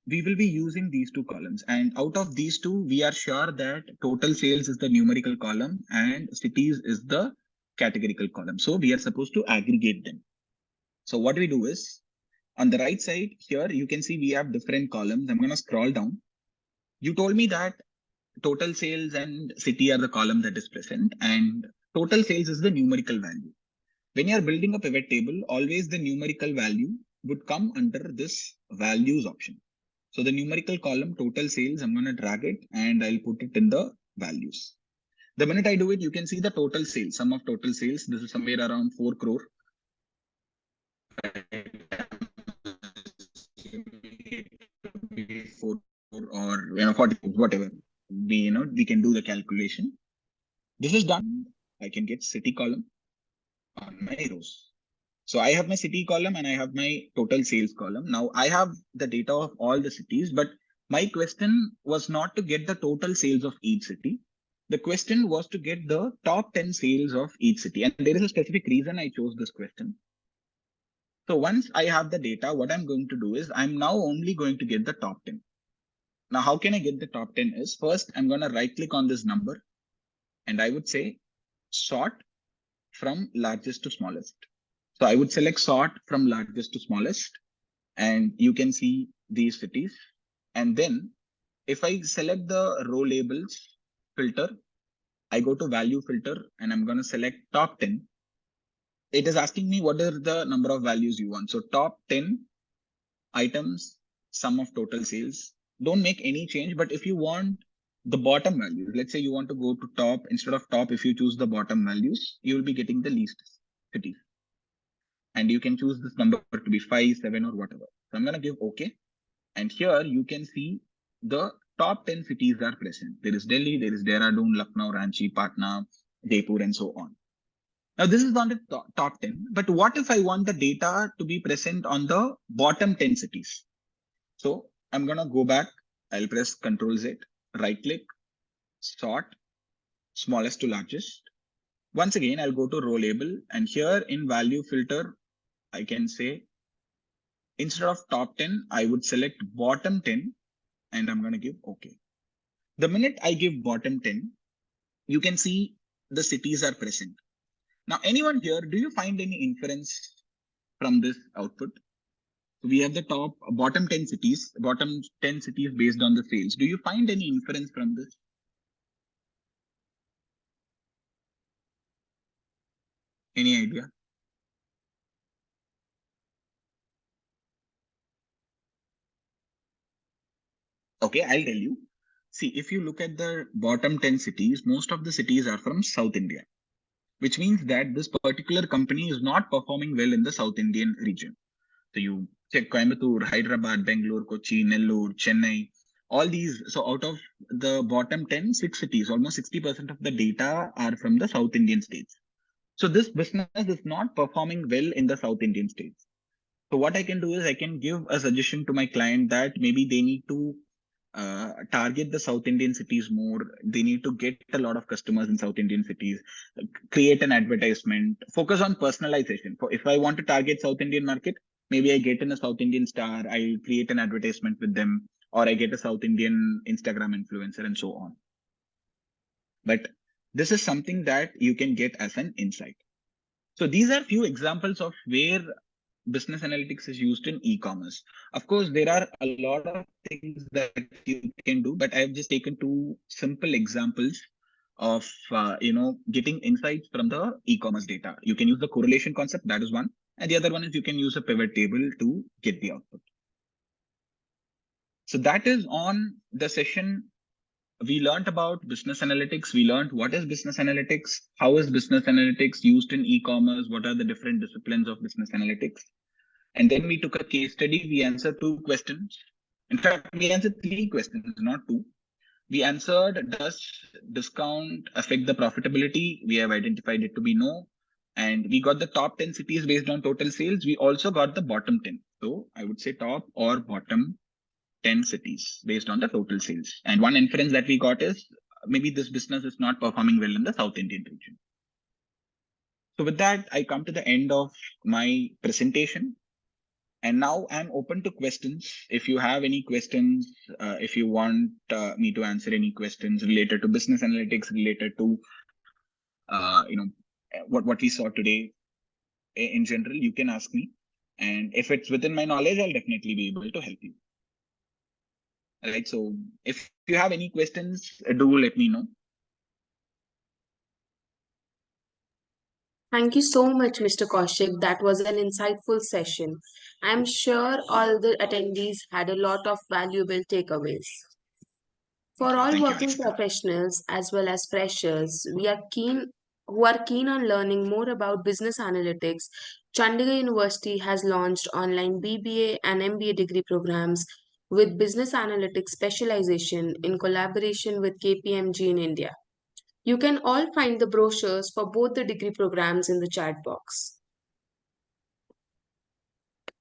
we will be using these 2 columns, and out of these two, we are sure that total sales is the numerical column and cities is the categorical column. So we are supposed to aggregate them. So what we do is, on the right side here, you can see we have different columns. I'm going to scroll down. You told me that total sales and city are the column that is present, and total sales is the numerical value. When you are building a pivot table, always the numerical value would come under this values option. So the numerical column total sales, I'm going to drag it and I'll put it in the values. The minute I do it, you can see the total sales, sum of total sales. This is somewhere around 4 crore. 4 or 40, whatever. We can do the calculation. This is done. I can get city column on my rows. So I have my city column and I have my total sales column. Now I have the data of all the cities, but my question was not to get the total sales of each city. The question was to get the top 10 sales of each city. And there is a specific reason I chose this question. So once I have the data, what I'm going to do is I'm now only going to get the top 10. Now, how can I get the top 10 is first, I'm going to right click on this number and I would say sort from largest to smallest. So I would select sort from largest to smallest, and you can see these cities. And then if I select the row labels filter, I go to value filter and I'm going to select top 10. It is asking me what are the number of values you want. So top 10 items, sum of total sales. Don't make any change, but if you want the bottom values, let's say you want to go to top, instead of top, if you choose the bottom values, you will be getting the least cities. And you can choose this number to be 5, 7 or whatever. So I'm going to give OK. And here you can see the top 10 cities are present. There is Delhi, there is Dehradun, Lucknow, Ranchi, Patna, Jaipur, and so on. Now this is on the top 10, but what if I want the data to be present on the bottom 10 cities? So I'm going to go back. I'll press Ctrl Z, right click, sort, smallest to largest. Once again, I'll go to row label, and here in value filter, I can say instead of top 10, I would select bottom 10 and I'm going to give OK. The minute I give bottom 10, you can see the cities are present. Now, anyone here, do you find any inference from this output? So we have the bottom 10 cities based on the sales. Do you find any inference from this? Any idea? Okay, I'll tell you. See, if you look at the bottom 10 cities, most of the cities are from South India, which means that this particular company is not performing well in the South Indian region. So you check Coimbatore, Hyderabad, Bangalore, Kochi, Nellore, Chennai, all these. So out of the bottom 10, 6 cities, almost 60% of the data are from the South Indian states. So this business is not performing well in the South Indian states. So what I can do is I can give a suggestion to my client that maybe they need to target the South Indian cities more. They need to get a lot of customers in South Indian cities, create an advertisement, focus on personalization. If I want to target South Indian market, maybe I get in a South Indian star, I create an advertisement with them, or I get a South Indian Instagram influencer and so on. But this is something that you can get as an insight. So these are few examples of where business analytics is used in e-commerce. Of course, there are a lot of things that you can do, but I've just taken 2 simple examples of getting insights from the e-commerce data. You can use the correlation concept, that is one, and the other one is you can use a pivot table to get the output. So that is on the session we learned about business analytics. We learned what is business analytics, how is business analytics used in e-commerce, what are the different disciplines of business analytics. And then we took a case study. We answered two questions. In fact, we answered three questions, not two. We answered, does discount affect the profitability? We have identified it to be no. And we got the top 10 cities based on total sales. We also got the bottom 10. So I would say top or bottom 10 cities based on the total sales. And one inference that we got is maybe this business is not performing well in the South Indian region. So with that, I come to the end of my presentation. And now I'm open to questions. If you have any questions, if you want me to answer any questions related to business analytics, related to what we saw today in general, you can ask me. And if it's within my knowledge, I'll definitely be able to help you. All right. So if you have any questions, do let me know. Thank you so much, Mr. Kaushik. That was an insightful session. I'm sure all the attendees had a lot of valuable takeaways. For all Thank you, working Ashika. professionals as well as freshers, who are keen on learning more about business analytics. Chandigarh University has launched online BBA and MBA degree programs with business analytics specialization in collaboration with KPMG in India. You can all find the brochures for both the degree programs in the chat box.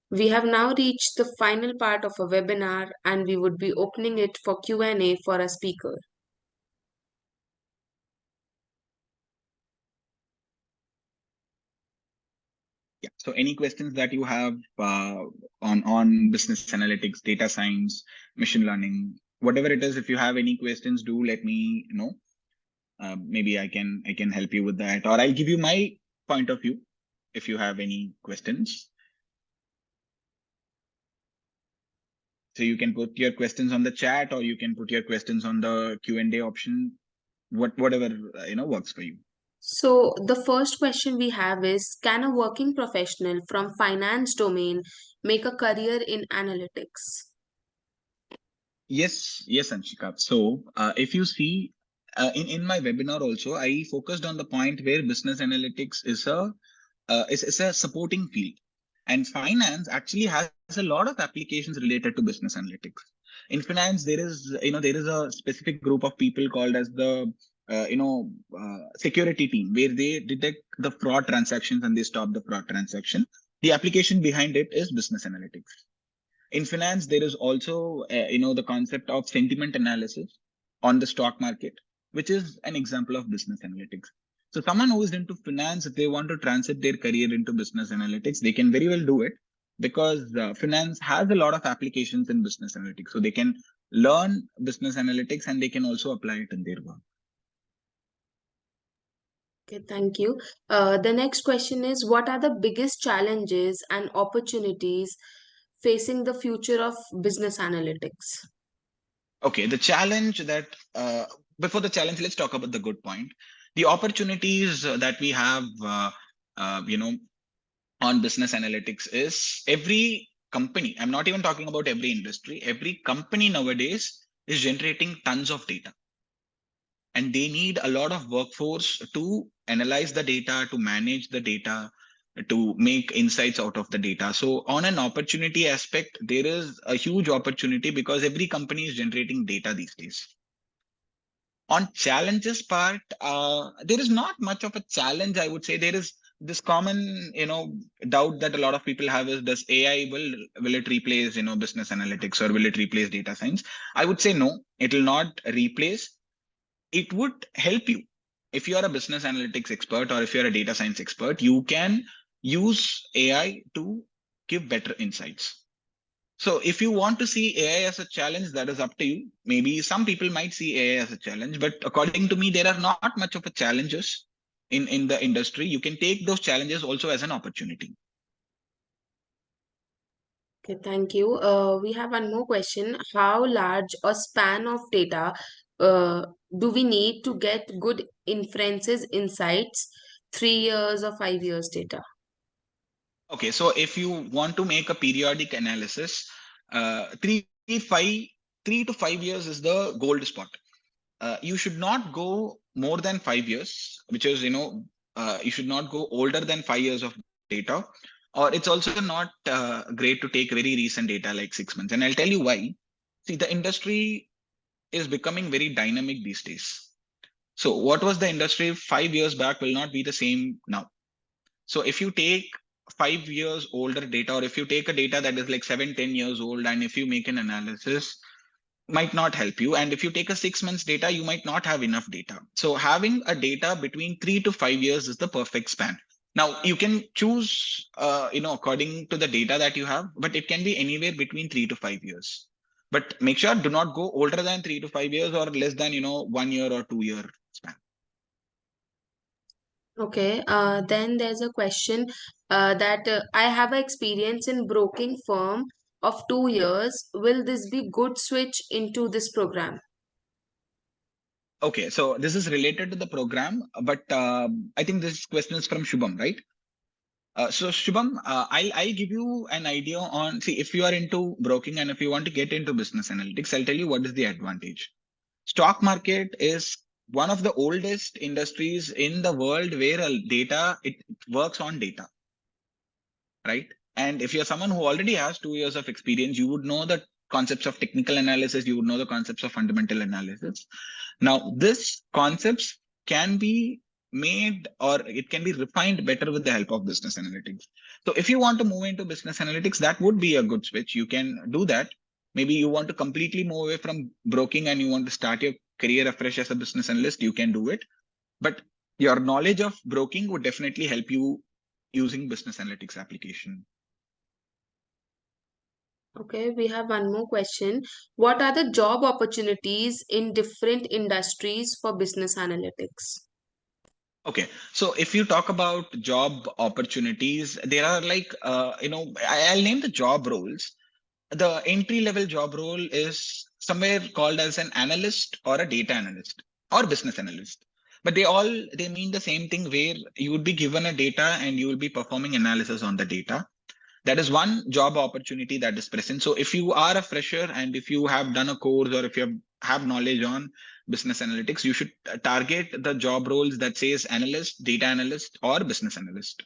We have now reached the final part of a webinar and we would be opening it for Q&A for a speaker. Yeah. So any questions that you have on business analytics, data science, machine learning, whatever it is, if you have any questions, do let me know. Maybe I can help you with that, or I'll give you my point of view if you have any questions. So you can put your questions on the chat, or you can put your questions on the Q&A option, whatever works for you. So the first question we have is, can a working professional from finance domain make a career in analytics? Yes, Anshika. So if you see in my webinar also, I focused on the point where business analytics is a supporting field, and finance actually has a lot of applications related to business analytics. In finance, there is a specific group of people called as the security team, where they detect the fraud transactions and they stop the fraud transaction. The application behind it is business analytics. In finance, there is also the concept of sentiment analysis on the stock market, which is an example of business analytics. So someone who is into finance, if they want to transit their career into business analytics, they can very well do it, because finance has a lot of applications in business analytics. So they can learn business analytics and they can also apply it in their work. Okay, thank you. The next question is, what are the biggest challenges and opportunities facing the future of business analytics? Okay, the challenge that before the challenge, let's talk about the good point. The opportunities that we have, on business analytics is every company. I'm not even talking about every industry. Every company nowadays is generating tons of data, and they need a lot of workforce to analyze the data, to manage the data, to make insights out of the data. So on an opportunity aspect, there is a huge opportunity because every company is generating data these days. On challenges part, there is not much of a challenge, I would say. There is this common doubt that a lot of people have is, does AI will it replace business analytics, or will it replace data science? I would say no, it will not replace. It would help you. If you are a business analytics expert or if you're a data science expert, you can use AI to give better insights. So if you want to see AI as a challenge, that is up to you. Maybe some people might see AI as a challenge, but according to me, there are not much of a challenges in the industry. You can take those challenges also as an opportunity. Okay, thank you. We have one more question. How large a span of data do we need to get good inferences insights? 3 years or 5 years data? Okay, so if you want to make a periodic analysis, 3 to 5 years is the gold spot. you should not go more than 5 years, which is, you should not go older than 5 years of data, or it's also not great to take very recent data like 6 months. And I'll tell you why. See, the industry is becoming very dynamic these days. So what was the industry 5 years back will not be the same now. So if you take 5 years older data, or if you take a data that is like 7, 10 years old, and if you make an analysis, might not help you. And if you take a 6 months data, you might not have enough data. So having a data between 3 to 5 years is the perfect span. Now you can choose, according to the data that you have, but it can be anywhere between 3 to 5 years. But make sure do not go older than 3 to 5 years, or less than 1 year or 2 year span. Okay, then there's a question that I have an experience in broking firm of 2 years. Will this be good switch into this program? Okay, so this is related to the program, but I think this question is from Shubham, right? So Shubham, I'll give you an idea on, see, if you are into broking and if you want to get into business analytics, I'll tell you what is the advantage. Stock market is one of the oldest industries in the world where data, it works on data, right? And if you're someone who already has 2 years of experience, you would know the concepts of technical analysis, you would know the concepts of fundamental analysis. Now, this concepts can be made, or it can be refined better with the help of business analytics. So if you want to move into business analytics, that would be a good switch. You can do that. Maybe you want to completely move away from broking and you want to start your career afresh as a business analyst, you can do it. But your knowledge of broking would definitely help you using business analytics application. Okay, we have one more question. What are the job opportunities in different industries for business analytics? Okay, so if you talk about job opportunities, there are like, I'll name the job roles. The entry level job role is somewhere called as an analyst or a data analyst or business analyst. But they mean the same thing, where you would be given a data and you will be performing analysis on the data. That is one job opportunity that is present. So if you are a fresher and if you have done a course, or if you have knowledge on business analytics, you should target the job roles that says analyst, data analyst, or business analyst.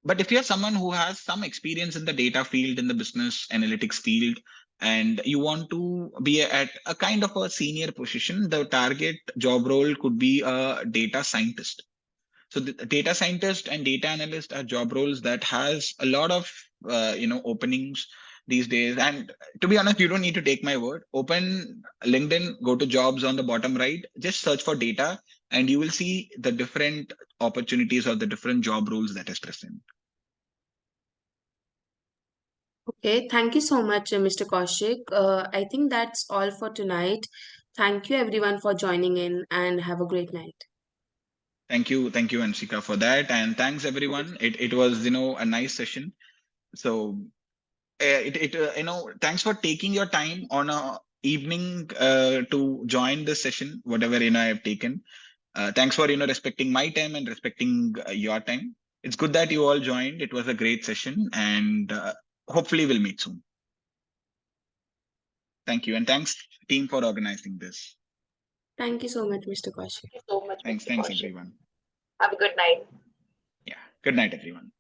But if you're someone who has some experience in the data field, in the business analytics field, and you want to be at a kind of a senior position, the target job role could be a data scientist. So the data scientist and data analyst are job roles that has a lot of openings these days. And to be honest, you don't need to take my word. Open LinkedIn, go to jobs on the bottom right, just search for data, and you will see the different opportunities or the different job roles that is present. Okay, thank you so much, Mr. Kaushik. I think that's all for tonight. Thank you everyone for joining in and have a great night. Thank you, Anshika, for that, and thanks everyone. It was a nice session. So thanks for taking your time on a evening to join this session, whatever I have taken. Thanks for respecting my time and respecting your time. It's good that you all joined. It was a great session, and hopefully we'll meet soon. Thank you, and thanks team for organizing this. Thank you so much, Mr. Kaushik. Thanks everyone. Have a good night. Yeah, good night everyone.